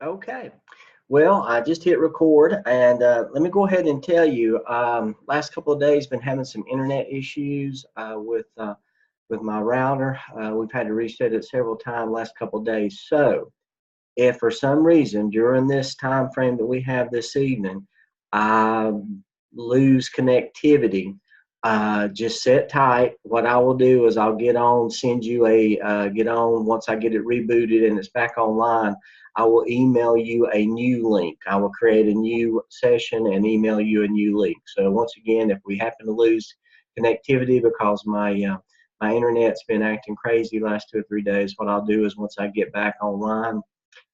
Okay. Well, I just hit record, and let me go ahead and tell you. Last couple of days, been having some internet issues with my router. We've had to reset it several times last couple of days. So, if for some reason during this time frame that we have this evening, I lose connectivity, just sit tight. What I will do is I'll get on, send you a get on once I get it rebooted and it's back online. I will email you a new link. I will create a new session and email you a new link. So once again, if we happen to lose connectivity because my internet's been acting crazy the last 2 or 3 days, what I'll do is once I get back online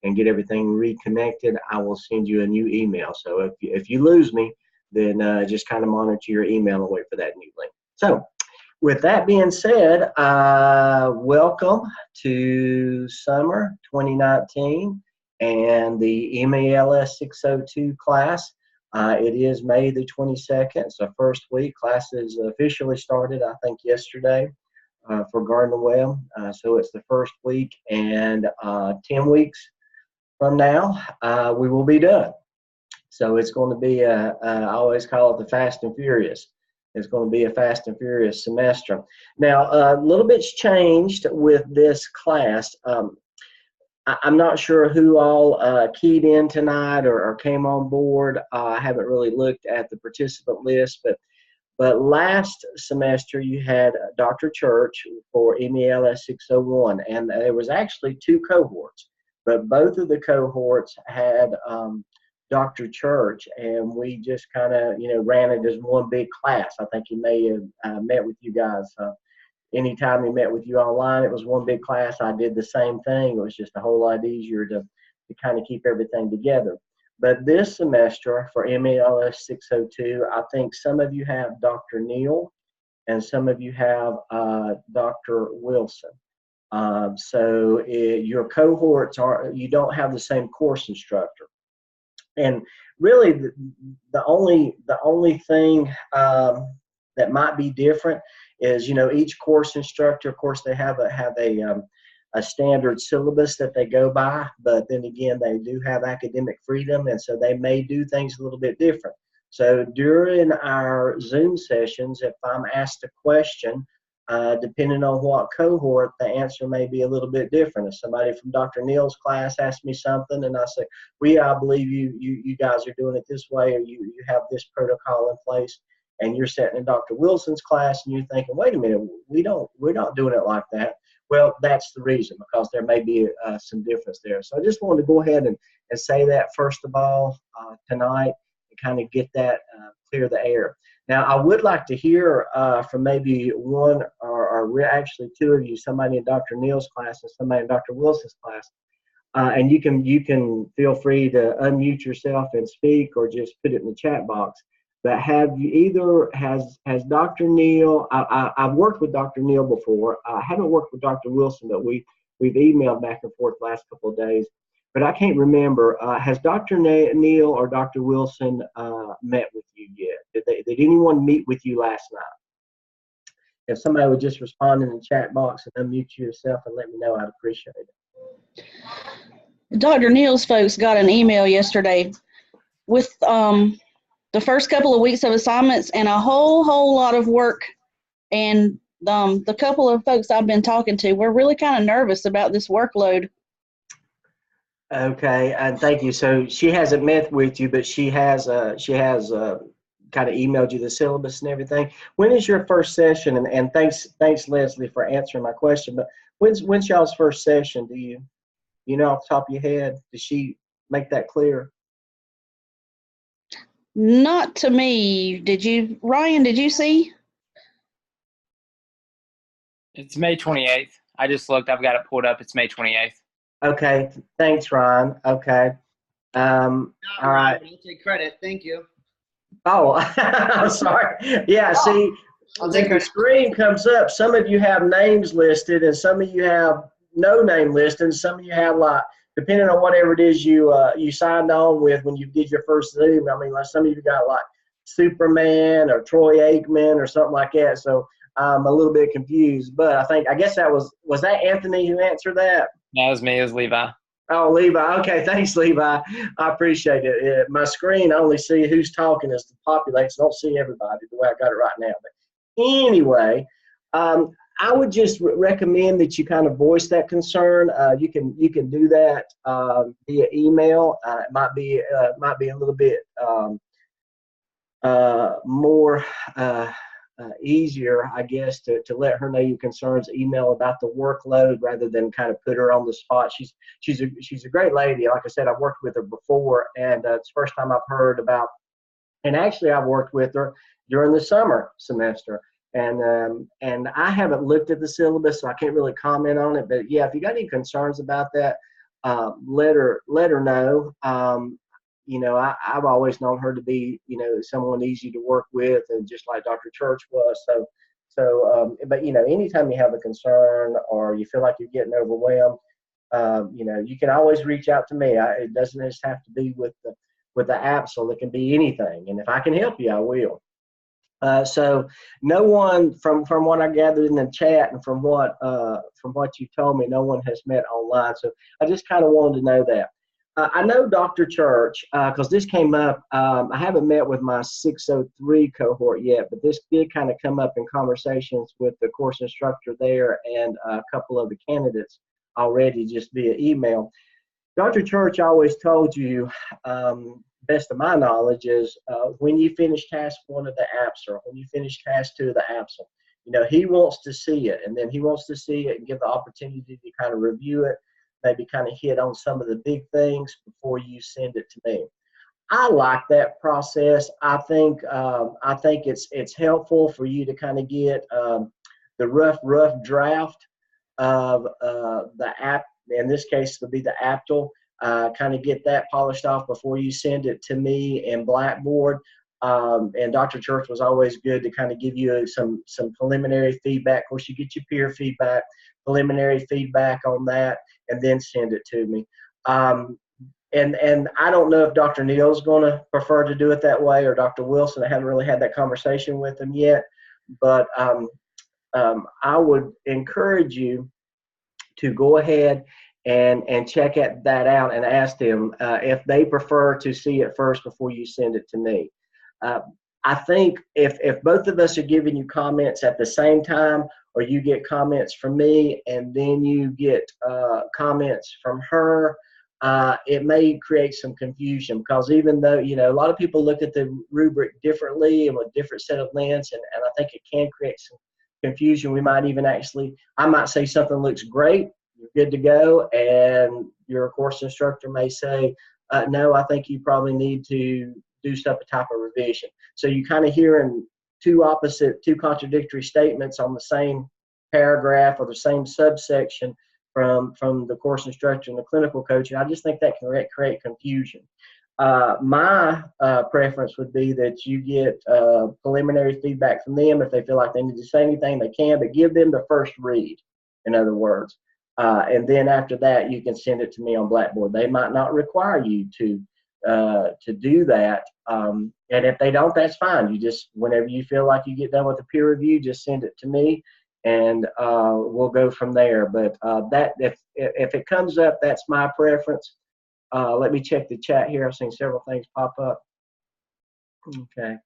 and get everything reconnected, I will send you a new email. So if you lose me, then just kind of monitor your email and wait for that new link. So with that being said, welcome to summer 2019 and the MELS 602 class. It is May the 22nd. It's the first week. Classes officially started, I think, yesterday for Gardner Webb. So it's the first week, and 10 weeks from now, we will be done. So it's going to be I always call it the Fast and Furious. It's going to be a fast and furious semester. Now, a little bit's changed with this class. I'm not sure who all keyed in tonight or came on board. I haven't really looked at the participant list, but last semester you had Dr. Church for MELS 601, and there was actually 2 cohorts, but both of the cohorts had Dr. Church, and we just kind of, ran it as one big class. I think he may have met with you guys. Anytime he met with you online, it was one big class. I did the same thing. It was just a whole lot easier to kind of keep everything together. But this semester for MELS 602, I think some of you have Dr. Neal and some of you have Dr. Wilson. So your cohorts you don't have the same course instructor. And really, the only thing that might be different is, each course instructor, of course, they have a standard syllabus that they go by, but then again, they do have academic freedom, and so they may do things a little bit different. So during our Zoom sessions, if I'm asked a question, depending on what cohort, the answer may be a little bit different. If somebody from Dr. Neal's class asks me something and I say, I believe you guys are doing it this way, or you have this protocol in place, and you're sitting in Dr. Wilson's class and you're thinking, wait a minute, we're not doing it like that. Well, that's the reason, because there may be some difference there. So I just wanted to go ahead and say that first of all tonight, and kind of get that clear the air. Now, I would like to hear from maybe one or actually 2 of you, somebody in Dr. Neal's class and somebody in Dr. Wilson's class. And you can feel free to unmute yourself and speak, or just put it in the chat box. But have you has Dr. Neal, I've worked with Dr. Neal before. I haven't worked with Dr. Wilson, but we've emailed back and forth the last couple of days. But I can't remember, has Dr. Neal or Dr. Wilson met with you yet? Did anyone meet with you last night? If somebody would just respond in the chat box and unmute yourself and let me know, I'd appreciate it. Dr. Neal's folks got an email yesterday with the first couple of weeks of assignments and a whole lot of work. And the couple of folks I've been talking to, we're really kind of nervous about this workload. Okay, and thank you. So she hasn't met with you, but she has kind of emailed you the syllabus and everything. When is your first session? And thanks Leslie for answering my question. But when's y'all's first session? Do you know off the top of your head? Did she make that clear? Not to me. Did you, Ryan? Did you see? It's May 28th. I just looked. I've got it pulled up. It's May 28th. Okay, thanks, Ryan. Okay. All right. I'll take credit. Thank you. Oh, I'm sorry. Yeah, see, the screen comes up. Some of you have names listed, and some of you have no name listed, and some of you have, like, depending on whatever it is you signed on with when you did your first Zoom. I mean, like, some of you got like Superman or Troy Aikman or something like that. So I'm a little bit confused, but I guess that was that Anthony who answered that? That was me. It was Levi. Oh, Levi. Okay, thanks, Levi. I appreciate it. My screen, I only see who's talking as it populates. I don't see everybody the way I got it right now. But anyway, I would just recommend that you kind of voice that concern. You can do that via email. It might be a little bit more easier, I guess, to let her know your concerns. Email about the workload rather than kind of put her on the spot. She's a great lady. Like I said, I've worked with her before, and it's the first time I've heard about. And actually, I've worked with her during the summer semester. And I haven't looked at the syllabus, so I can't really comment on it. But yeah, if you got any concerns about that, let her know. I've always known her to be, someone easy to work with, and just like Dr. Church was. But anytime you have a concern or you feel like you're getting overwhelmed, you can always reach out to me. It doesn't just have to be with the APSL. It can be anything, and if I can help you, I will. So no one, from what I gathered in the chat and from what you told me, no one has met online. So I just kind of wanted to know that. I know Dr. Church, because this came up. I haven't met with my 603 cohort yet, but this did kind of come up in conversations with the course instructor there and a couple of the candidates already just via email. Dr. Church always told you, best of my knowledge, is when you finish task 1 of the APS, or when you finish task 2 of the APSL, he wants to see it, and then he wants to see it and give the opportunity to kind of review it, maybe kind of hit on some of the big things before you send it to me. I like that process. I think it's helpful for you to kind of get the rough draft of the app. In this case, it would be the APTL. Kind of get that polished off before you send it to me in Blackboard. And Dr. Church was always good to kind of give you some preliminary feedback. Of course, you get your peer feedback, preliminary feedback on that, and then send it to me. And I don't know if Dr. Neal's going to prefer to do it that way, or Dr. Wilson. I haven't really had that conversation with him yet, but I would encourage you to go ahead and check that out and ask them if they prefer to see it first before you send it to me. I think if both of us are giving you comments at the same time, or you get comments from me and then you get comments from her, it may create some confusion, because even though, a lot of people look at the rubric differently and with different set of lens, and I think it can create some confusion. We might even I might say something looks great, you're good to go, and your course instructor may say, no, I think you probably need to do some type of revision. So you kind of hearing two contradictory statements on the same paragraph or the same subsection from the course instructor and the clinical coach, and I just think that can create confusion. My preference would be that you get preliminary feedback from them. If they feel like they need to say anything, they can, but give them the first read, in other words. And then after that, you can send it to me on Blackboard. They might not require you to do that. And if they don't, that's fine. You just, whenever you feel like you get done with the peer review, just send it to me, and we'll go from there. But that if it comes up, that's my preference. Let me check the chat here. I've seen several things pop up. Okay.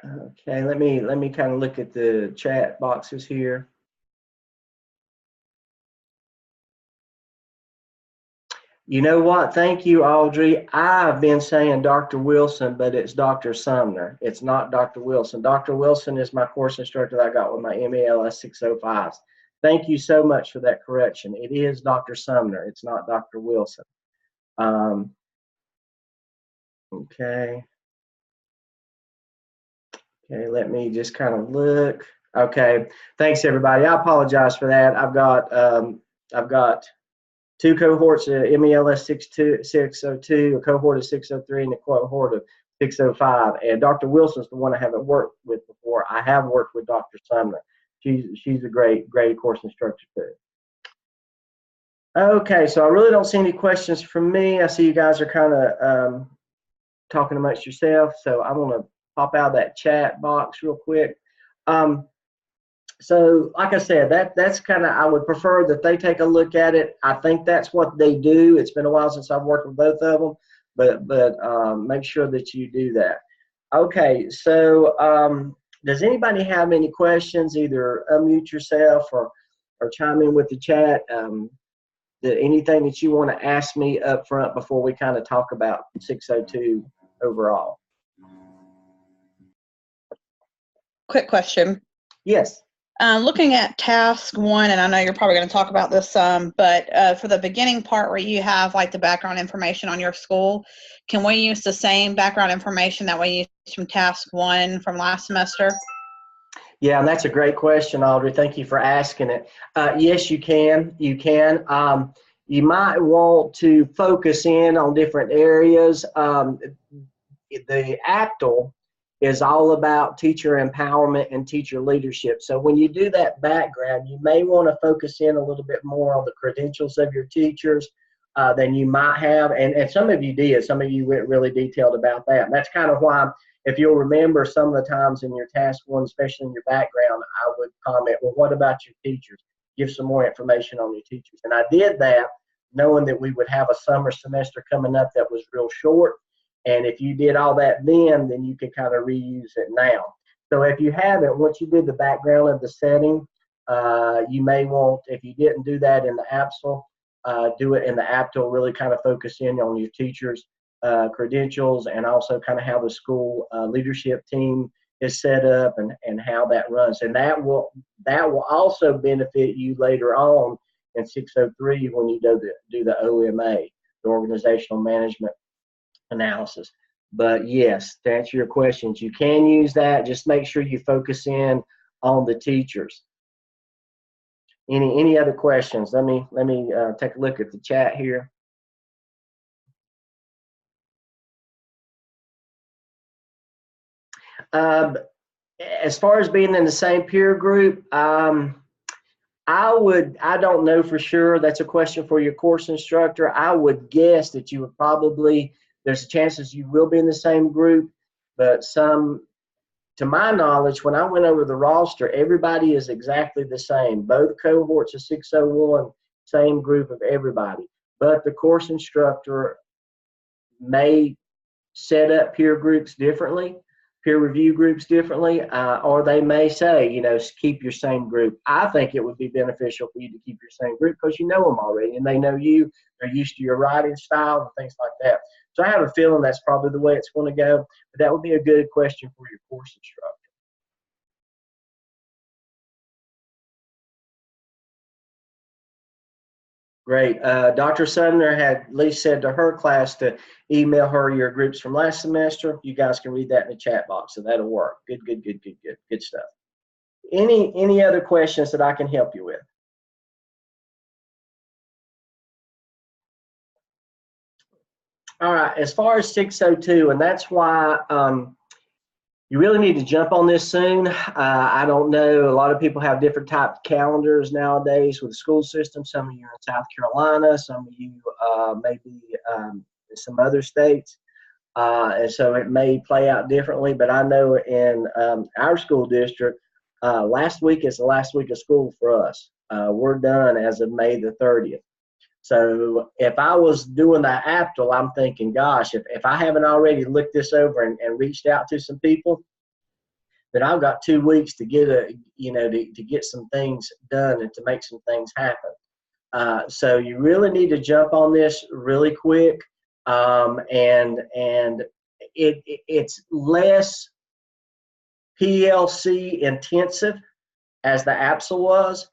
Okay, let me kind of look at the chat boxes here. You know what? Thank you, Audrey. I've been saying Dr. Wilson, but it's Dr. Sumner. It's not Dr. Wilson. Dr. Wilson is my course instructor that I got with my MELS 605s. Thank you so much for that correction. It is Dr. Sumner. It's not Dr. Wilson. Okay. Okay, let me just kind of look. Okay, thanks everybody. I apologize for that. I've got two cohorts of MELS 602, a cohort of 603, and a cohort of 605. And Dr. Wilson's the one I haven't worked with before. I have worked with Dr. Sumner. She's a great course instructor too. Okay, so I really don't see any questions from me. I see you guys are kind of talking amongst yourself, so I'm going to pop out of that chat box real quick. So like I said, that's kind of, I would prefer that they take a look at it. I think that's what they do. It's been a while since I've worked with both of them, but make sure that you do that. Okay, so does anybody have any questions? Either unmute yourself or chime in with the chat. Anything that you want to ask me up front before we kind of talk about 602 overall? Quick question. Yes. Looking at task 1, and I know you're probably going to talk about this some, but for the beginning part where you have like the background information on your school, can we use the same background information that we used from task 1 from last semester? Yeah, and that's a great question, Audrey. Thank you for asking it. Yes, you can. You can. You might want to focus in on different areas. The ACTL is all about teacher empowerment and teacher leadership. So when you do that background, you may want to focus in a little bit more on the credentials of your teachers than you might have. And some of you did. Some of you went really detailed about that. And that's kind of why, if you'll remember, some of the times in your task 1, especially in your background, I would comment, well, what about your teachers? Give some more information on your teachers. And I did that knowing that we would have a summer semester coming up that was real short. And if you did all that then you could kind of reuse it now. So if you haven't, once you did the background of the setting, you may want, if you didn't do that in the APSL, do it in the APTL, really kind of focus in on your teachers' credentials and also kind of how the school leadership team is set up and how that runs. And that will also benefit you later on in 603 when you do the OMA, the organizational management analysis. But yes, to answer your questions, you can use that. Just make sure you focus in on the teachers. Any other questions? Let me take a look at the chat here. As far as being in the same peer group, I don't know for sure. That's a question for your course instructor. I would guess that you would probably, there's chances you will be in the same group, but to my knowledge, when I went over the roster, everybody is exactly the same. Both cohorts of 601, same group of everybody. But the course instructor may set up peer groups differently, peer review groups differently, or they may say, keep your same group. I think it would be beneficial for you to keep your same group because you know them already and they know you. They're used to your writing style and things like that. So I have a feeling that's probably the way it's going to go, but that would be a good question for your course instructor. Great. Dr. Sumner had at least said to her class to email her your groups from last semester. You guys can read that in the chat box, so that'll work. Good stuff. Any other questions that I can help you with? All right, as far as 602, and that's why you really need to jump on this soon. I don't know, a lot of people have different type of calendars nowadays with the school system. Some of you are in South Carolina, some of you maybe in some other states. And so it may play out differently, but I know in our school district, last week is the last week of school for us. We're done as of May the 30th. So if I was doing the APTL, I'm thinking, gosh, if I haven't already looked this over and reached out to some people, then I've got 2 weeks to get to get some things done and to make some things happen. So you really need to jump on this really quick, and it's less PLC intensive as the APSL was.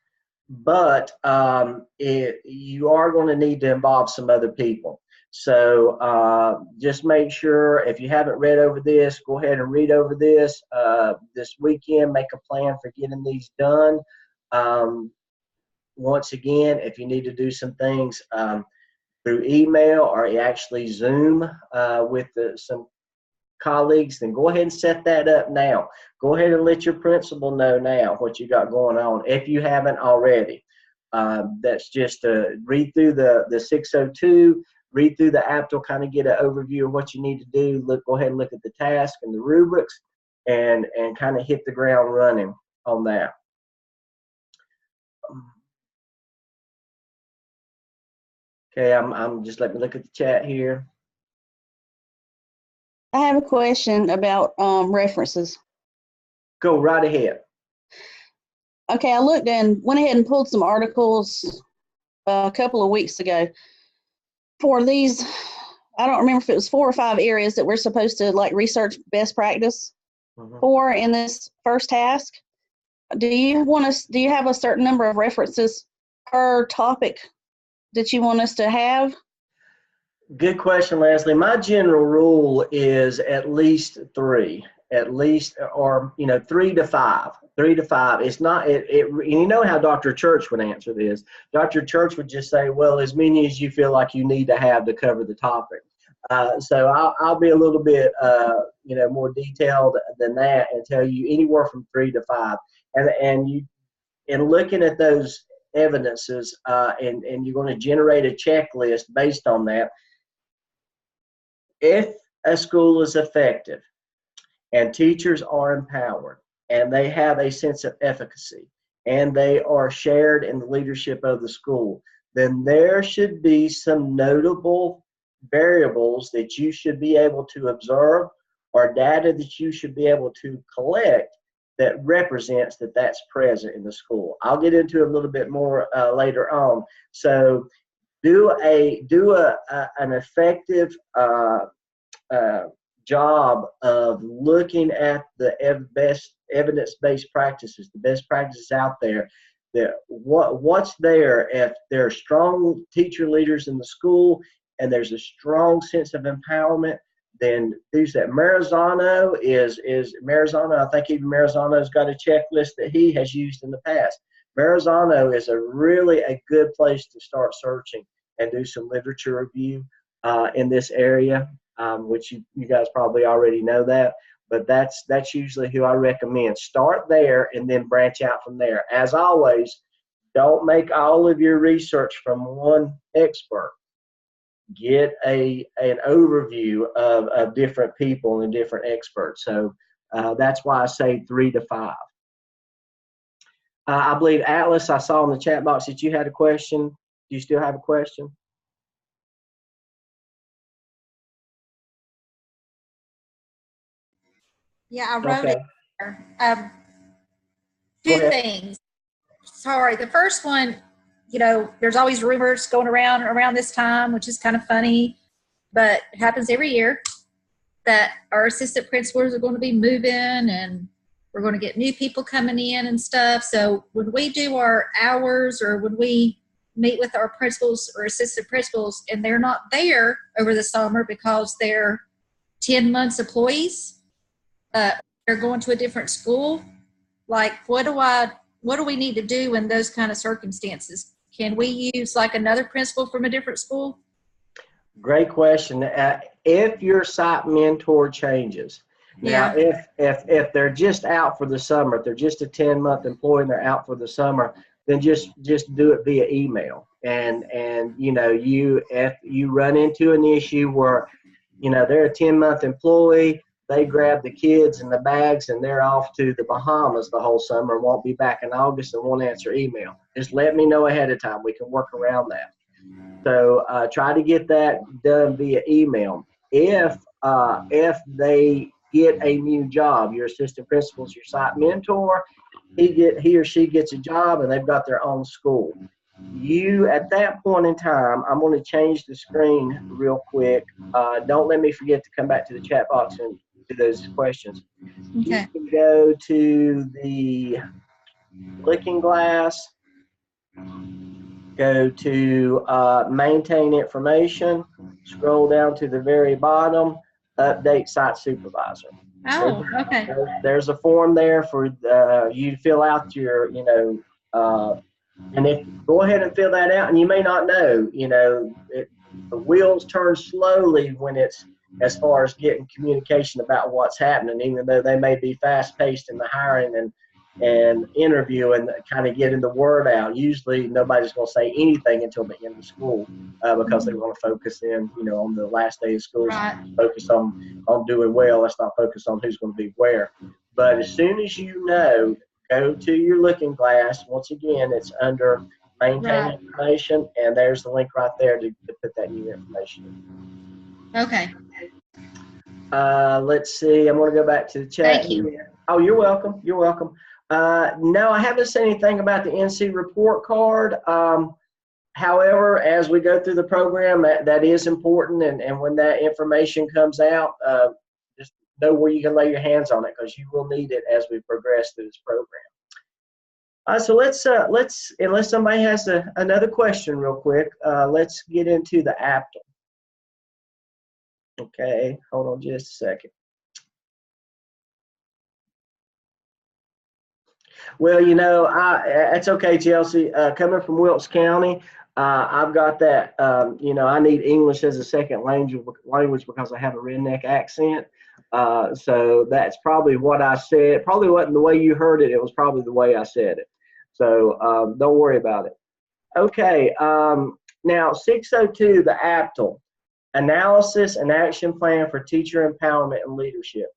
But you are going to need to involve some other people. So just make sure, if you haven't read over this, go ahead and read over this weekend. Make a plan for getting these done. Once again, if you need to do some things through email or actually Zoom with some colleagues, then go ahead and set that up now. Go ahead and let your principal know now what you got going on if you haven't already. That's just read through the 602, read through the APTL, kind of get an overview of what you need to do. Go ahead and look at the task and the rubrics and kind of hit the ground running on that. Okay, I'm just let me look at the chat here. I have a question about references. Go right ahead. Okay, I looked and went ahead and pulled some articles a couple of weeks ago for these. I don't remember if it was 4 or 5 areas that we're supposed to like research best practice for in this first task. Do you have a certain number of references per topic that you want us to have? Good question, Leslie. My general rule is at least 3, or 3 to 5. 3 to 5. It's not and you know how Dr. Church would answer this. Dr. Church would just say, well, as many as you feel like you need to have to cover the topic. So I'll be a little bit more detailed than that and tell you anywhere from 3 to 5. And looking at those evidences, and you're going to generate a checklist based on that. If a school is effective and teachers are empowered and they have a sense of efficacy and they are shared in the leadership of the school, then there should be some notable variables that you should be able to observe or data that you should be able to collect that represents that that's present in the school. I'll get into a little bit more later on. So do an effective job of looking at the best evidence-based practices, the best practices out there. That what's there. If there are strong teacher leaders in the school and there's a strong sense of empowerment, then use that. Marizano is Marizano. I think even Marizano's got a checklist that he has used in the past. Marizano is a good place to start searching and do some literature review in this area, which you guys probably already know that. But that's usually who I recommend. Start there and then branch out from there. As always, don't make all of your research from one expert. Get an overview of different people and different experts. So that's why I say 3 to 5. I believe, Atlas, I saw in the chat box that you had a question. Do you still have a question? Yeah, I wrote it there. Go 2 ahead. things. Sorry, the first one, there's always rumors going around this time, which is kind of funny, but it happens every year that our assistant principals are going to be moving and we're going to get new people coming in and stuff. So when we do our hours or when we meet with our principals or assistant principals and they're not there over the summer because they're 10 months employees, they're going to a different school, like what do we need to do in those kind of circumstances? Can we use like another principal from a different school? Great question. If your site mentor changes, now if they're just out for the summer, if they're just a 10-month employee and they're out for the summer, then just do it via email. And if you run into an issue where they're a 10-month employee, they grab the kids and the bags and they're off to the Bahamas the whole summer and won't be back in August and won't answer email. Just let me know ahead of time. We can work around that. So try to get that done via email. If they get a new job, your assistant principal's your site mentor, he or she gets a job and they've got their own school. You, at that point in time, I'm going to change the screen real quick. Don't let me forget to come back to the chat box and do those questions. Okay. You can go to the looking glass, go to maintain information, scroll down to the very bottom, update site supervisor. Oh, okay. There's a form there for you to fill out your, and if go ahead and fill that out, and you may not know, the wheels turn slowly when it's as far as getting communication about what's happening, even though they may be fast paced in the hiring and interview and kind of getting the word out. Usually nobody's going to say anything until the end of school because they want to focus in, on the last day of school. Right. Focus on doing well. Let's not focus on who's going to be where. But as soon as you know, go to your looking glass. Once again, it's under maintain Right. information, and there's the link right there to put that new information in. Okay. Let's see. I'm going to go back to the chat. Thank you. Oh, you're welcome. You're welcome. No, I haven't seen anything about the NC report card. However, as we go through the program, that is important, and when that information comes out, just know where you can lay your hands on it, because you will need it as we progress through this program. So let's unless somebody has another question real quick, let's get into the APTL. Okay, hold on just a second. Well, you know, it's okay, Chelsea. Coming from Wilkes County, I've got that. You know, I need English as a second language because I have a redneck accent. So that's probably what I said. Probably wasn't the way you heard it. It was probably the way I said it. So don't worry about it. Okay. Now 602, the APTL, Analysis and Action Plan for Teacher Empowerment and Leadership.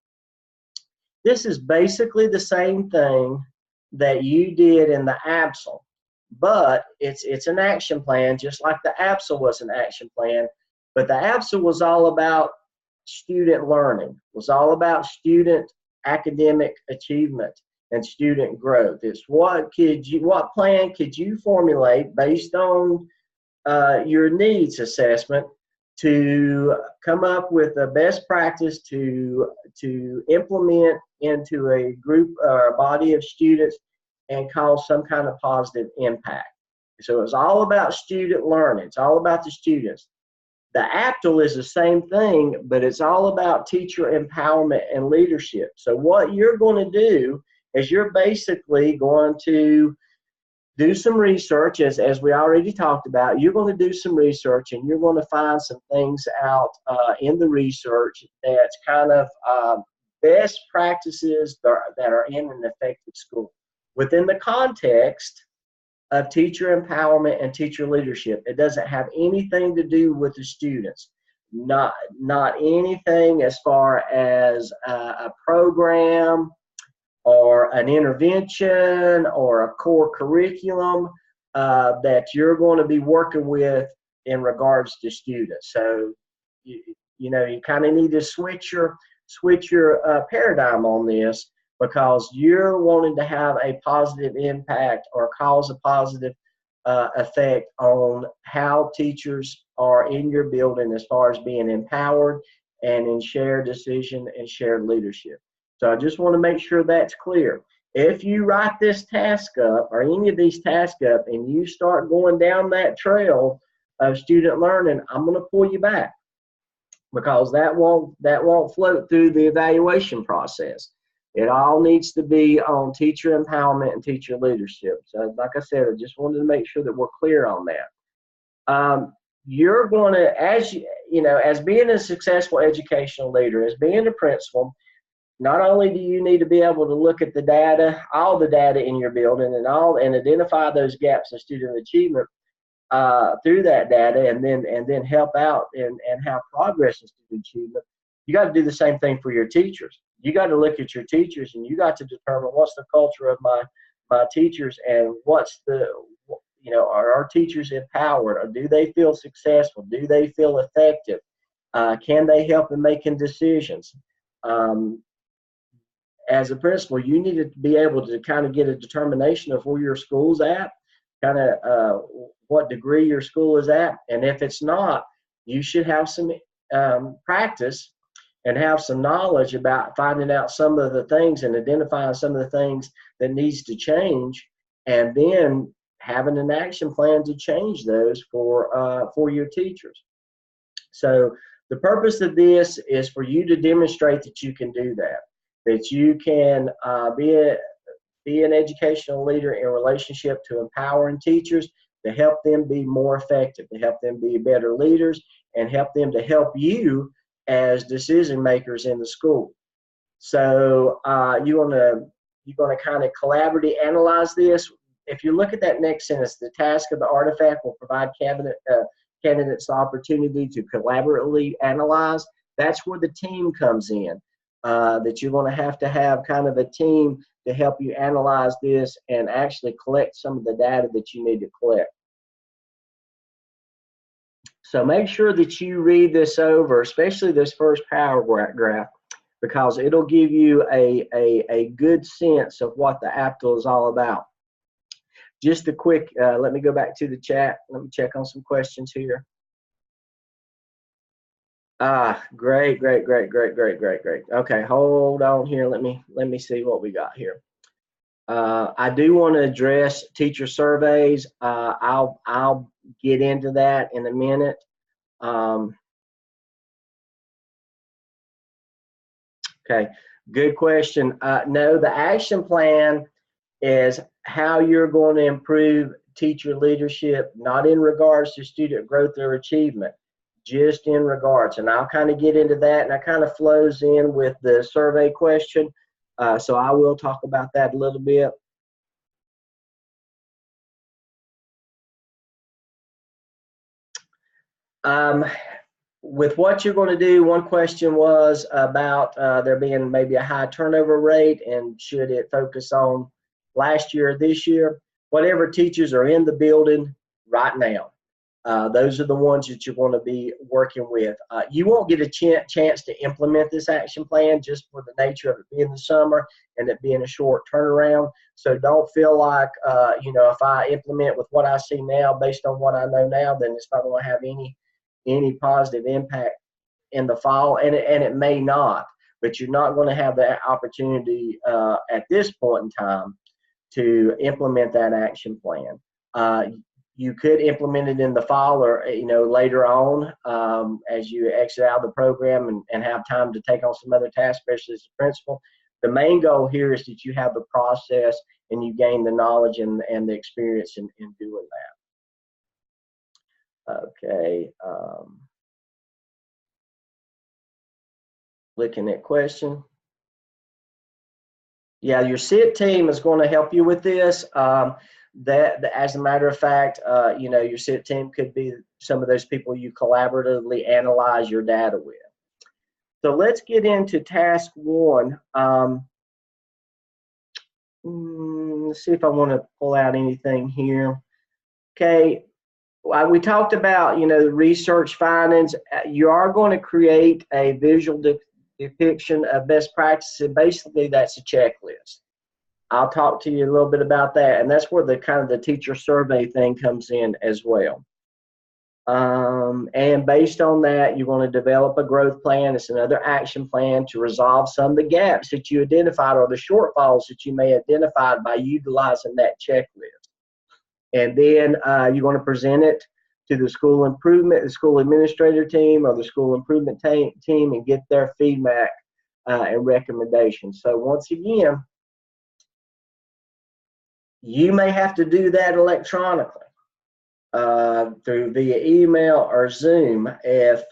This is basically the same thing that you did in the APSL, but it's an action plan, just like the APSL was an action plan. But the APSL was all about student learning, was all about student academic achievement and student growth. It's what plan could you formulate based on your needs assessment to come up with the best practice to implement into a group or a body of students and cause some kind of positive impact. So it's all about student learning. It's all about the students. The APTL is the same thing, but it's all about teacher empowerment and leadership. So what you're going to do is you're basically going to do some research, as we already talked about. You're going to do some research, and you're going to find some things out in the research that's kind of best practices that are in an effective school within the context of teacher empowerment and teacher leadership. It doesn't have anything to do with the students, not anything as far as a program or an intervention or a core curriculum that you're going to be working with in regards to students. So you know, you kind of need to switch your paradigm on this, because you're wanting to have a positive impact or cause a positive effect on how teachers are in your building as far as being empowered and in shared decision and shared leadership. So I just want to make sure that's clear. If you write this task up or any of these tasks up and you start going down that trail of student learning, I'm going to pull you back, because that won't float through the evaluation process. It all needs to be on teacher empowerment and teacher leadership. So like I said, I just wanted to make sure that we're clear on that. You're going to, as you know, as being a successful educational leader, as being a principal, not only do you need to be able to look at the data, all the data in your building, and identify those gaps in student achievement through that data, and then help out and have progress in student achievement. You got to do the same thing for your teachers. You got to look at your teachers, and you got to determine what's the culture of my teachers, and what's the, you know, are our teachers empowered, or do they feel successful? Do they feel effective? Can they help in making decisions? As a principal, you need to be able to kind of get a determination of where your school's at, kind of what degree your school is at. And if it's not, you should have some practice and have some knowledge about finding out some of the things and identifying some of the things that needs to change, and then having an action plan to change those for your teachers. So the purpose of this is for you to demonstrate that you can do that you can be an educational leader in relationship to empowering teachers, to help them be more effective, to help them be better leaders, and help them to help you as decision makers in the school. So you're going to kind of collaboratively analyze this. If you look at that next sentence, the task of the artifact will provide candidates the opportunity to collaboratively analyze. That's where the team comes in. That you're going to have kind of a team to help you analyze this and actually collect some of the data that you need to collect. So make sure that you read this over, especially this first paragraph, because it'll give you a good sense of what the APTL is all about. Just a quick, let me go back to the chat. Let me check on some questions here. Great. Okay, hold on here. Let me see what we got here. I do want to address teacher surveys. I'll get into that in a minute. Okay, good question. No, the action plan is how you're going to improve teacher leadership, not in regards to student growth or achievement, just in regards. And I'll kind of get into that, and that kind of flows in with the survey question. So I will talk about that a little bit. With what you're going to do, one question was about there being maybe a high turnover rate, and should it focus on last year or this year? Whatever teachers are in the building right now, those are the ones that you're going to be working with. You won't get a chance to implement this action plan just for the nature of it being the summer and it being a short turnaround. So don't feel like, if I implement with what I see now based on what I know now, then it's not going to have any positive impact in the fall, and it may not, but you're not going to have that opportunity at this point in time to implement that action plan. You could implement it in the fall or later on as you exit out of the program and have time to take on some other tasks, especially as a principal. The main goal here is that you have the process and you gain the knowledge and the experience in doing that. Okay. Looking at question. Yeah, your SIT team is going to help you with this. As a matter of fact, your SIT team could be some of those people you collaboratively analyze your data with. So let's get into task one. Let's see if I want to pull out anything here. Okay. We talked about, the research findings. You are going to create a visual depiction of best practices. Basically, that's a checklist. I'll talk to you a little bit about that, and that's where the kind of the teacher survey thing comes in as well. And based on that, you're going to develop a growth plan. It's another action plan to resolve some of the gaps that you identified or the shortfalls that you may identify by utilizing that checklist. And then you're going to present it to the school administrator team or the school improvement team and get their feedback and recommendations. So once again, you may have to do that electronically via email or Zoom if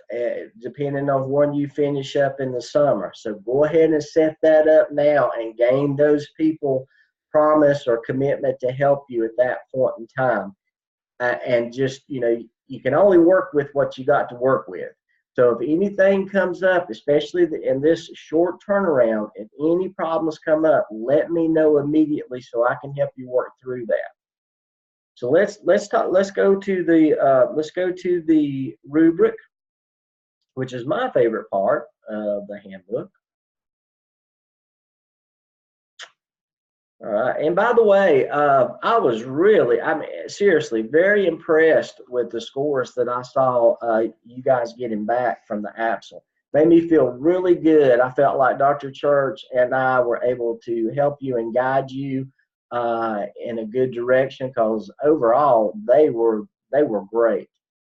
depending on when you finish up in the summer. So go ahead and set that up now and gain those people promise or commitment to help you at that point in time. And just, you can only work with what you got to work with. So if anything comes up, especially in this short turnaround, if any problems come up, let me know immediately so I can help you work through that. So let's go to the rubric, which is my favorite part of the handbook. All right, and by the way, I was really, seriously, very impressed with the scores that I saw you guys getting back from the APSL. Made me feel really good. I felt like Dr. Church and I were able to help you and guide you in a good direction, because overall they were great.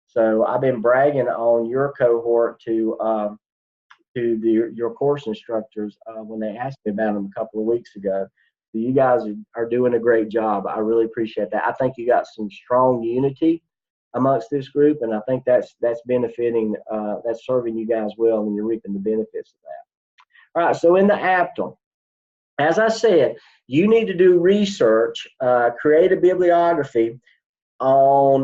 So I've been bragging on your cohort to your course instructors when they asked me about them a couple of weeks ago. So you guys are doing a great job. I really appreciate that. I think you got some strong unity amongst this group, and I think that's benefiting, that's serving you guys well, and you're reaping the benefits of that. All right, so in the APTL, as I said, you need to do research, create a bibliography on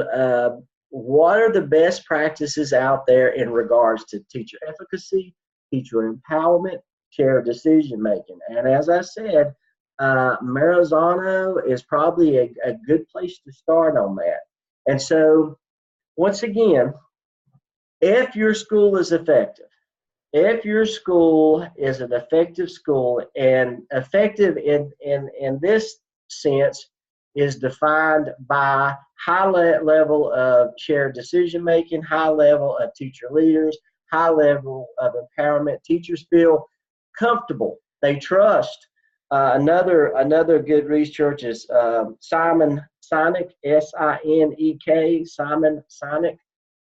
what are the best practices out there in regards to teacher efficacy, teacher empowerment, shared decision making. And as I said, Marizano is probably a good place to start on that. And so, once again, if your school is effective, if your school is an effective school, and effective in this sense is defined by high level of shared decision making, high level of teacher leaders, high level of empowerment. Teachers feel comfortable, they trust. Another good research is Simon Sinek, Sinek, Simon Sinek,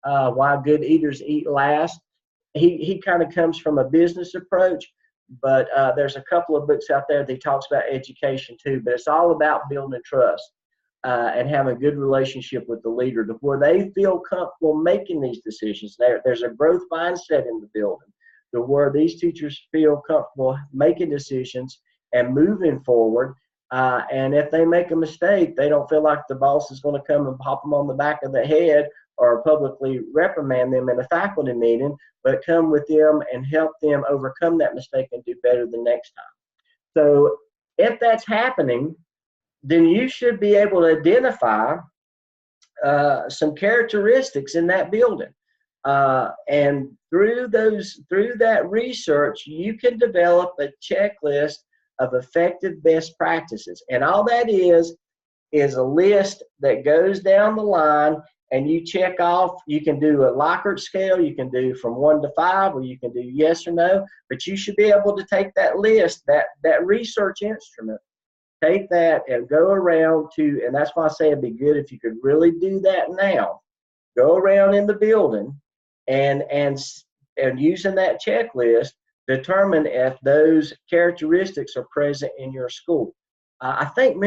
Why Good Eaters Eat Last. He kind of comes from a business approach, but there's a couple of books out there that he talks about education too. But it's all about building trust and having a good relationship with the leader to where they feel comfortable making these decisions. There's a growth mindset in the building to where these teachers feel comfortable making decisions and moving forward. And if they make a mistake, they don't feel like the boss is going to come and pop them on the back of the head or publicly reprimand them in a faculty meeting, but come with them and help them overcome that mistake and do better the next time. So if that's happening, then you should be able to identify some characteristics in that building. And through that research, you can develop a checklist of effective best practices. And all that is a list that goes down the line, and you check off. You can do a Likert scale, you can do from 1 to 5, or you can do yes or no, but you should be able to take that list, that research instrument, take that and go around to, and that's why I say it'd be good if you could really do that now. Go around in the building and using that checklist, determine if those characteristics are present in your school. I think,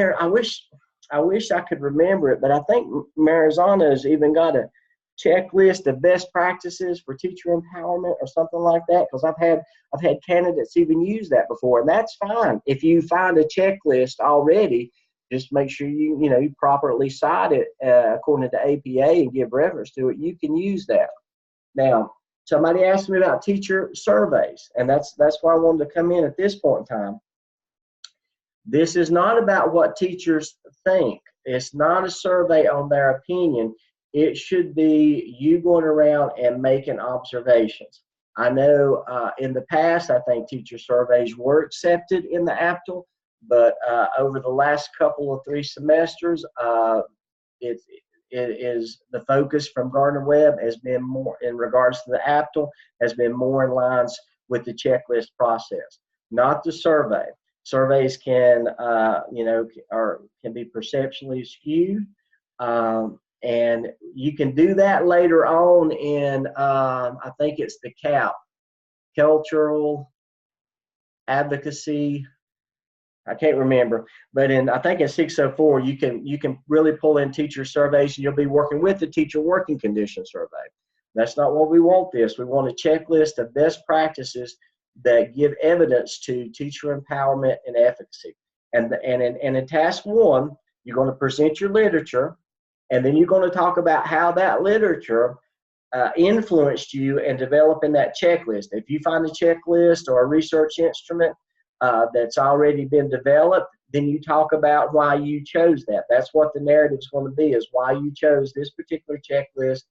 I wish I could remember it, but I think Marizano's even got a checklist of best practices for teacher empowerment or something like that, because I've had candidates even use that before, and that's fine. If you find a checklist already, just make sure you properly cite it according to APA and give reference to it. You can use that. Now, somebody asked me about teacher surveys, and that's why I wanted to come in at this point in time. This is not about what teachers think. It's not a survey on their opinion. It should be you going around and making observations. I know in the past, I think teacher surveys were accepted in the APTL, but over the last couple of 3 semesters, it is the focus from Gardner-Webb has been more in regards to the APTL, has been more in lines with the checklist process, not the survey. Surveys can, can be perceptually skewed, and you can do that later on in, I think it's the CAP, cultural advocacy. I can't remember, but I think in 604 you can really pull in teacher surveys, and you'll be working with the teacher working condition survey. That's not what we want. We want a checklist of best practices that give evidence to teacher empowerment and efficacy. And in task 1, you're going to present your literature, and then you're going to talk about how that literature influenced you in developing that checklist. If you find a checklist or a research instrument that's already been developed, then you talk about why you chose that. That's what the narrative is going to be, is why you chose this particular checklist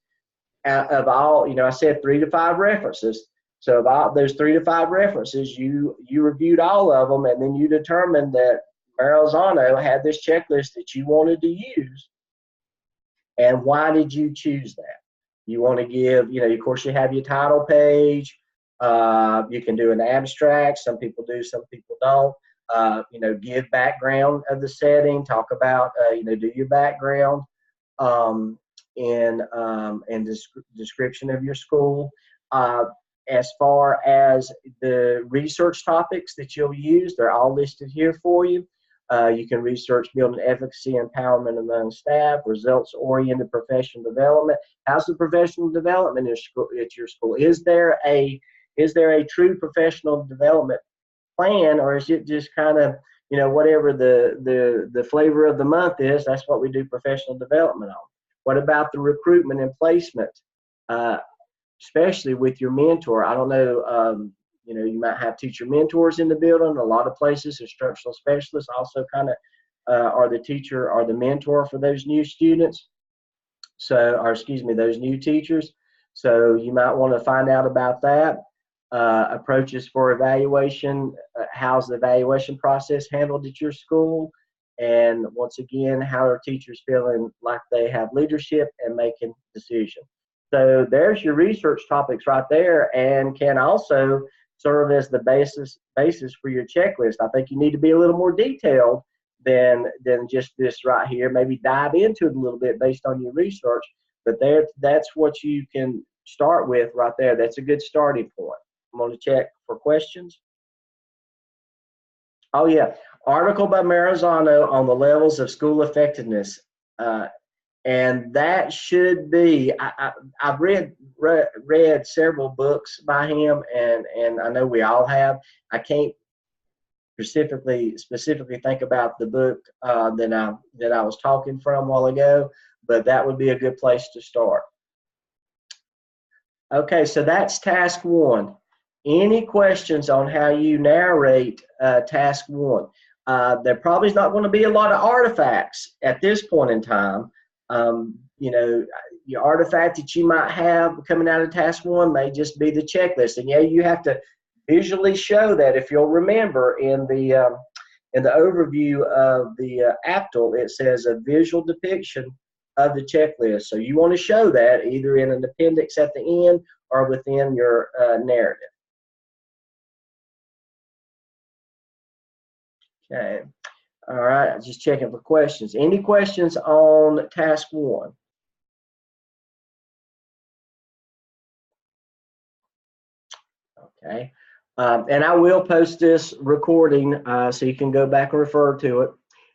out of all, I said 3 to 5 references. So about those 3 to 5 references, you reviewed all of them, and then you determined that Marizano had this checklist that you wanted to use. And why did you choose that? You want to give, of course, you have your title page. You can do an abstract. Some people do, some people don't. Give background of the setting. Talk about, do your background and description of your school. As far as the research topics that you'll use, they're all listed here for you. You can research building efficacy and empowerment among staff, results-oriented professional development. How's the professional development at your school? Is there a true professional development plan, or is it just kind of, whatever the flavor of the month is, that's what we do professional development on? What about the recruitment and placement? Especially with your mentor. I don't know, You know, you might have teacher mentors in the building. A lot of places, instructional specialists also kind of are the teacher or the mentor for those new students. So, or excuse me, those new teachers. So you might want to find out about that. Approaches for evaluation. How's the evaluation process handled at your school? And once again, how are teachers feeling like they have leadership and making decisions? So there's your research topics right there, and can also serve as the basis for your checklist. I think you need to be a little more detailed than just this right here. Maybe dive into it a little bit based on your research, but that's what you can start with right there. That's a good starting point. I'm going to check for questions. Oh yeah, article by Marizano on the levels of school effectiveness, and that should be. I've read several books by him, and I know we all have. I can't specifically think about the book that I was talking from a while ago, but that would be a good place to start. Okay, so that's task 1. Any questions on how you narrate task 1? There probably is not going to be a lot of artifacts at this point in time. You know, your artifact that you might have coming out of task 1 may just be the checklist, and yeah, you have to visually show that. If you'll remember in the overview of the APTL, it says a visual depiction of the checklist. So you want to show that either in an appendix at the end or within your narrative. Okay. All right. Just checking for questions. Any questions on task 1? Okay. And I will post this recording so you can go back and refer to it.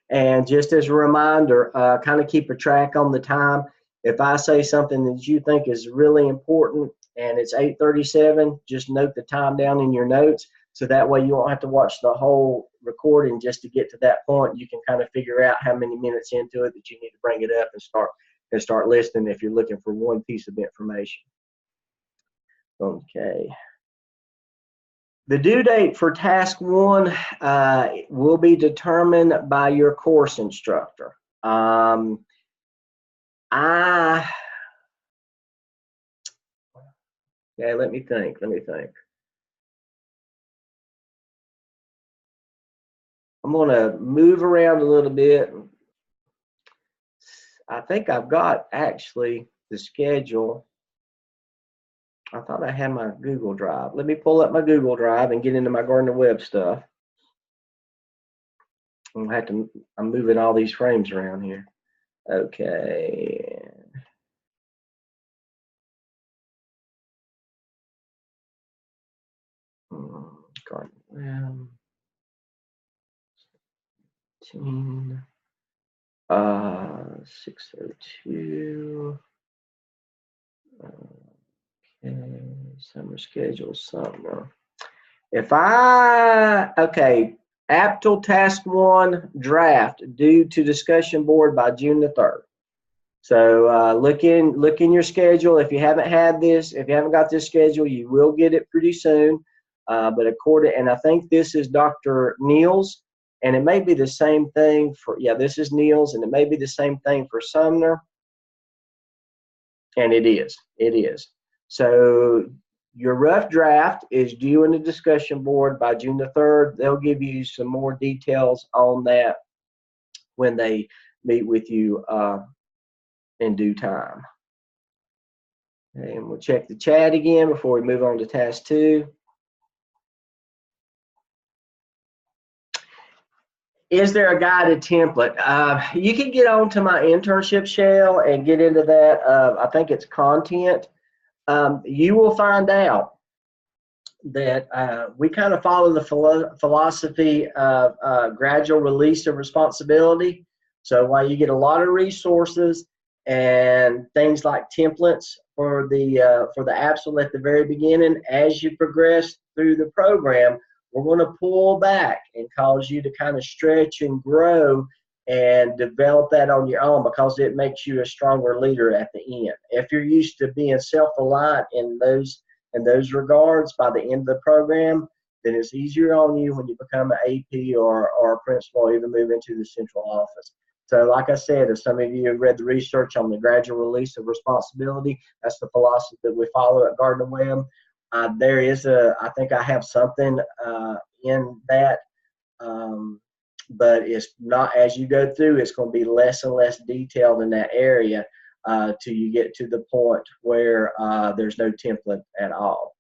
And just as a reminder, kind of keep a track on the time. If I say something that you think is really important and it's 8:37, just note the time down in your notes, so that way you won't have to watch the whole recording just to get to that point. You can kind of figure out how many minutes into it that you need to bring it up and start listening if you're looking for one piece of information. Okay. The due date for task 1 will be determined by your course instructor. Okay, let me think. I'm going to move around a little bit. I think I've got actually the schedule. I thought I had my Google Drive. Let me pull up my Google Drive and get into my Gardner Web stuff. I'm moving all these frames around here. Okay. Gardner Web. 602. Okay, summer schedule, summer. Okay, APTL task 1 draft due to discussion board by June the 3rd. So look in your schedule. If you haven't got this schedule, you will get it pretty soon. But and I think this is Dr. Neal's, and it may be the same thing for, this is Neal's, and it may be the same thing for Sumner. And it is. So your rough draft is due in the discussion board by June the 3rd. They'll give you some more details on that when they meet with you in due time. And we'll check the chat again before we move on to task 2. Is there a guided template? You can get onto my internship shell and get into that. I think it's content. You will find out that we kind of follow the philosophy of gradual release of responsibility. So while you get a lot of resources and things like templates for the APTL at the very beginning, as you progress through the program, we're going to pull back and cause you to kind of stretch and grow and develop that on your own, because it makes you a stronger leader at the end. If you're used to being self-reliant in those in those regards by the end of the program, then it's easier on you when you become an AP or a principal, or even move into the central office. So like I said, if some of you have read the research on the gradual release of responsibility, that's the philosophy that we follow at Gardner Webb. There is I think I have something in that, but it's not, as you go through, it's going to be less and less detailed in that area till you get to the point where there's no template at all.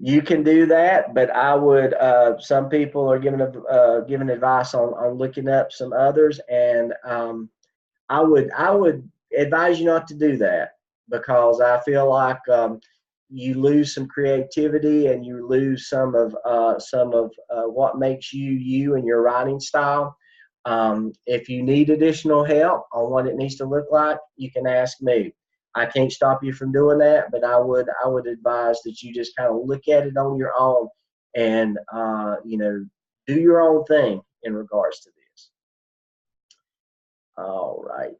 You can do that, but I would. Some people are giving advice on looking up some others, and I would advise you not to do that, because I feel like you lose some creativity and you lose some of what makes you you and your writing style. If you need additional help on what it needs to look like, you can ask me. I can't stop you from doing that, but I would advise that you just kind of look at it on your own and do your own thing in regards to this. All right.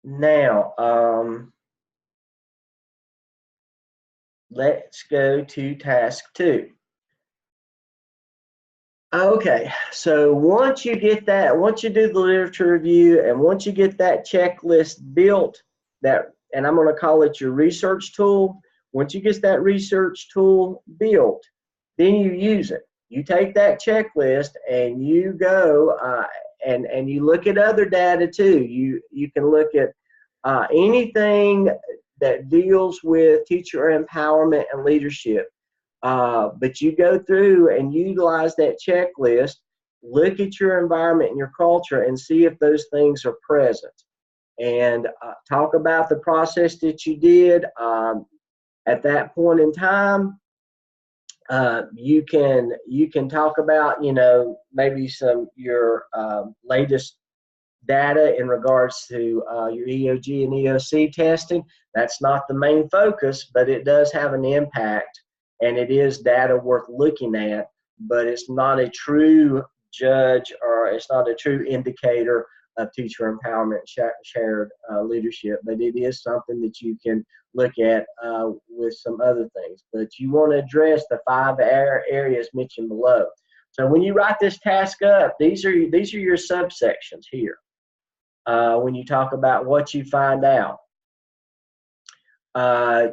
Now, let's go to task 2. Okay, so once you do the literature review, and once you get that checklist built, and I'm going to call it your research tool. Once you get that research tool built, then you use it. You take that checklist and you go and you look at other data too. You can look at anything that deals with teacher empowerment and leadership. But you go through and utilize that checklist, look at your environment and your culture, and see if those things are present. And talk about the process that you did. At that point in time, you can talk about maybe your latest data in regards to your EOG and EOC testing. That's not the main focus, but it does have an impact. And it is data worth looking at, but it's not a true judge, or it's not a true indicator of teacher empowerment, shared leadership. But it is something that you can look at with some other things. But you want to address the 5 areas mentioned below. So when you write this task up, these are your subsections here. When you talk about what you find out.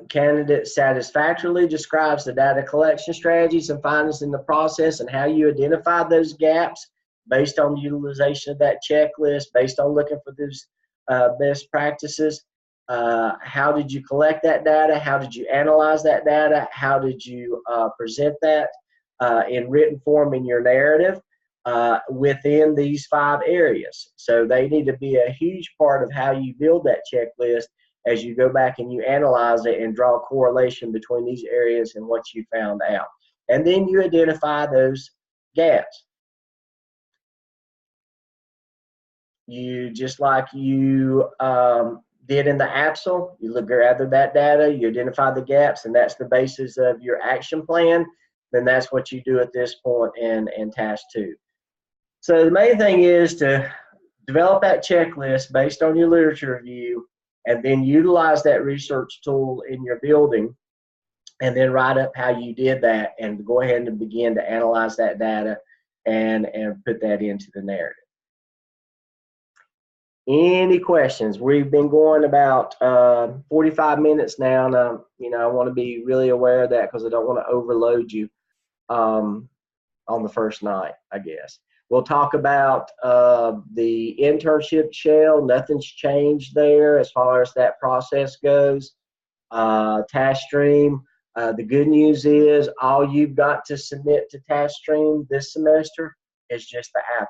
Candidate satisfactorily describes the data collection strategies and findings in the process, and how you identified those gaps based on the utilization of that checklist, based on looking for those best practices. How did you collect that data? How did you analyze that data? How did you present that in written form in your narrative within these 5 areas? So they need to be a huge part of how you build that checklist as you go back and you analyze it and draw a correlation between these areas and what you found out. And then you identify those gaps. You, just like you did in the APSL, you gather that data, you identify the gaps, and that's the basis of your action plan. Then that's what you do at this point in task 2. So the main thing is to develop that checklist based on your literature review, and then utilize that research tool in your building, and then write up how you did that, and go ahead and begin to analyze that data and put that into the narrative. Any questions? We've been going about 45 minutes now, and I want to be really aware of that, because I don't want to overload you on the first night, I guess. We'll talk about the internship shell. Nothing's changed there as far as that process goes. Task stream. The good news is all you've got to submit to task stream this semester is just the APTL.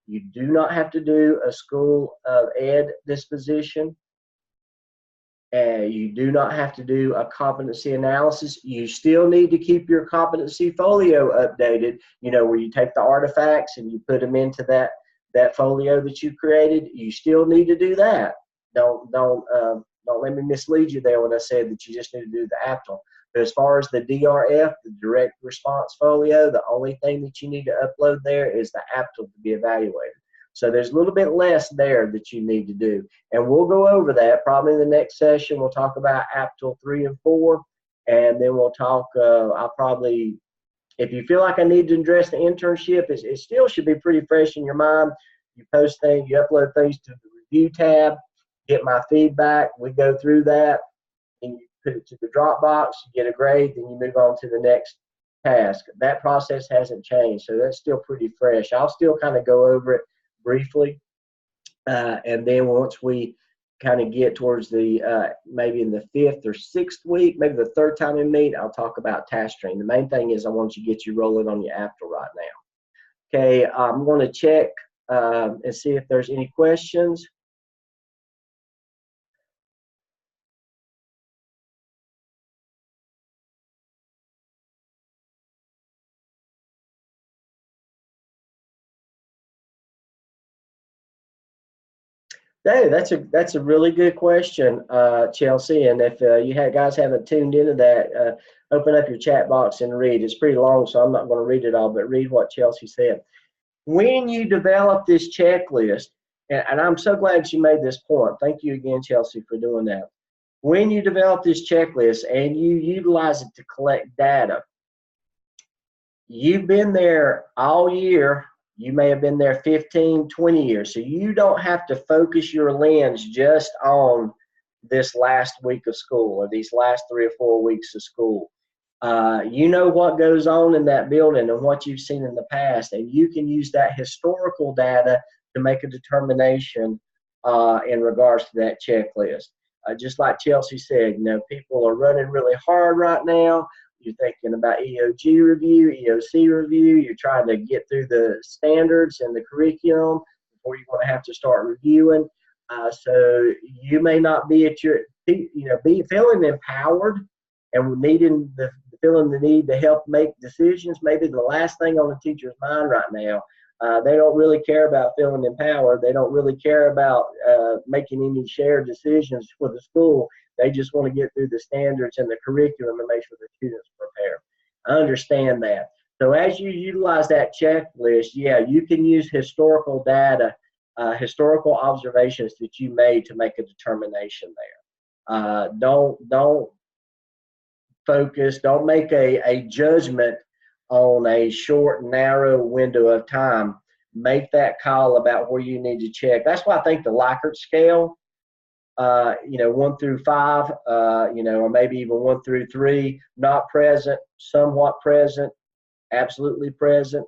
You do not have to do a school of ed disposition. You do not have to do a competency analysis. You still need to keep your competency folio updated, where you take the artifacts and you put them into that folio that you created. You still need to do that. Don't let me mislead you there when I said that you just need to do the APTL. But as far as the DRF, the direct response folio, the only thing that you need to upload there is the APTL to be evaluated. So there's a little bit less there that you need to do. And we'll go over that probably in the next session. We'll talk about APTIL 3 and 4, and then we'll talk, I'll probably, if you feel like I need to address the internship, it still should be pretty fresh in your mind. You post things, you upload things to the review tab, get my feedback, we go through that, and you put it to the Dropbox, you get a grade, then you move on to the next task. That process hasn't changed, so that's still pretty fresh. I'll still kind of go over it briefly, and then once we kind of get towards the maybe in the 5th or 6th week, maybe the 3rd time we meet, I'll talk about task training. The main thing is I want you to get you rolling on your APTIL right now. Okay, I'm going to check and see if there's any questions. Hey, that's a really good question, Chelsea. And if you guys haven't tuned into that, open up your chat box and read. It's pretty long, so I'm not going to read it all, but read what Chelsea said. When you develop this checklist, and I'm so glad you made this point. Thank you again, Chelsea, for doing that. When you develop this checklist and you utilize it to collect data, you've been there all year. You may have been there 15, 20 years. So you don't have to focus your lens just on this last week of school or these last 3 or 4 weeks of school. You know what goes on in that building and what you've seen in the past, and you can use that historical data to make a determination in regards to that checklist. Just like Chelsea said, people are running really hard right now. You're thinking about EOG review, EOC review. You're trying to get through the standards and the curriculum before you're going to have to start reviewing. So you may not be at your, be feeling empowered and feeling the need to help make decisions. Maybe the last thing on the teacher's mind right now. They don't really care about feeling empowered. They don't really care about making any shared decisions for the school. They just want to get through the standards and the curriculum and make sure the students prepare. I understand that. So as you utilize that checklist, yeah, you can use historical data, historical observations that you made to make a determination there. Don't focus, don't make a judgment on a short, narrow window of time. Make that call about where you need to check. That's why I think the Likert scale, 1 through 5, or maybe even 1 through 3, not present, somewhat present, absolutely present,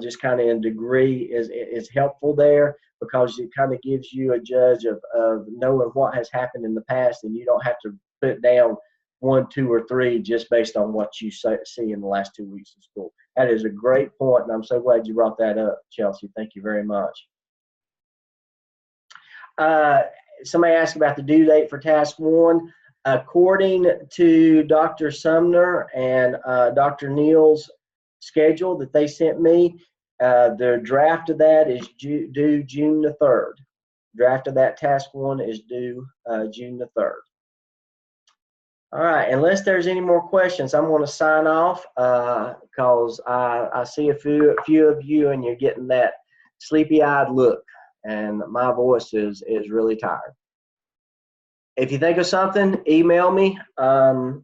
just kind of in degree is helpful there, because it kind of gives you a judge of knowing what has happened in the past, and you don't have to put down 1, 2, or 3 just based on what you see in the last 2 weeks of school. That is a great point, and I'm so glad you brought that up, Chelsea. Thank you very much. Somebody asked about the due date for task 1. According to Dr. Sumner and Dr. Neal's schedule that they sent me, the draft of that is due June the 3rd. Draft of that task 1 is due June the 3rd. All right, unless there's any more questions, I'm going to sign off because I see a few of you and you're getting that sleepy-eyed look, and my voice is really tired. If you think of something, email me. I'm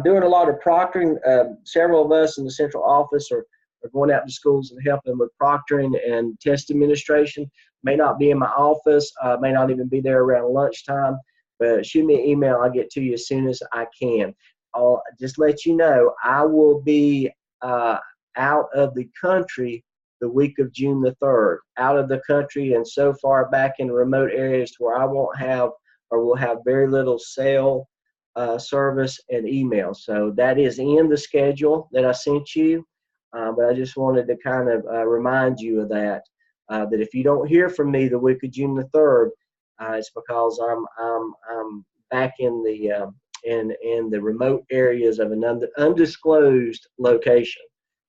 doing a lot of proctoring. Several of us in the central office are going out to schools and helping with proctoring and test administration. May not be in my office, may not even be there around lunchtime. But shoot me an email. I'll get to you as soon as I can. I'll just let you know I will be out of the country the week of June the 3rd. Out of the country and so far back in remote areas to where I won't have or will have very little cell service and email. So that is in the schedule that I sent you. But I just wanted to kind of remind you of that. That if you don't hear from me the week of June the 3rd, it's because I'm back in the remote areas of an undisclosed location.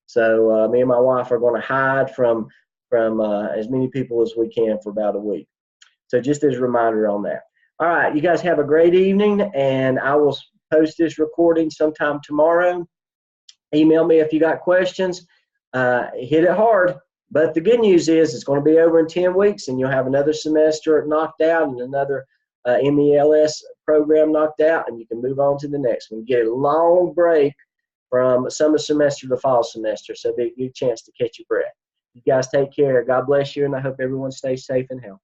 So me and my wife are going to hide from as many people as we can for about a week. So just as a reminder on that. All right, you guys have a great evening, and I will post this recording sometime tomorrow. Email me if you got questions. Hit it hard. But the good news is it's going to be over in 10 weeks, and you'll have another semester knocked out and another MELS program knocked out, and you can move on to the next one. You get a long break from summer semester to fall semester, so it'll be a good chance to catch your breath. You guys take care. God bless you, and I hope everyone stays safe and healthy.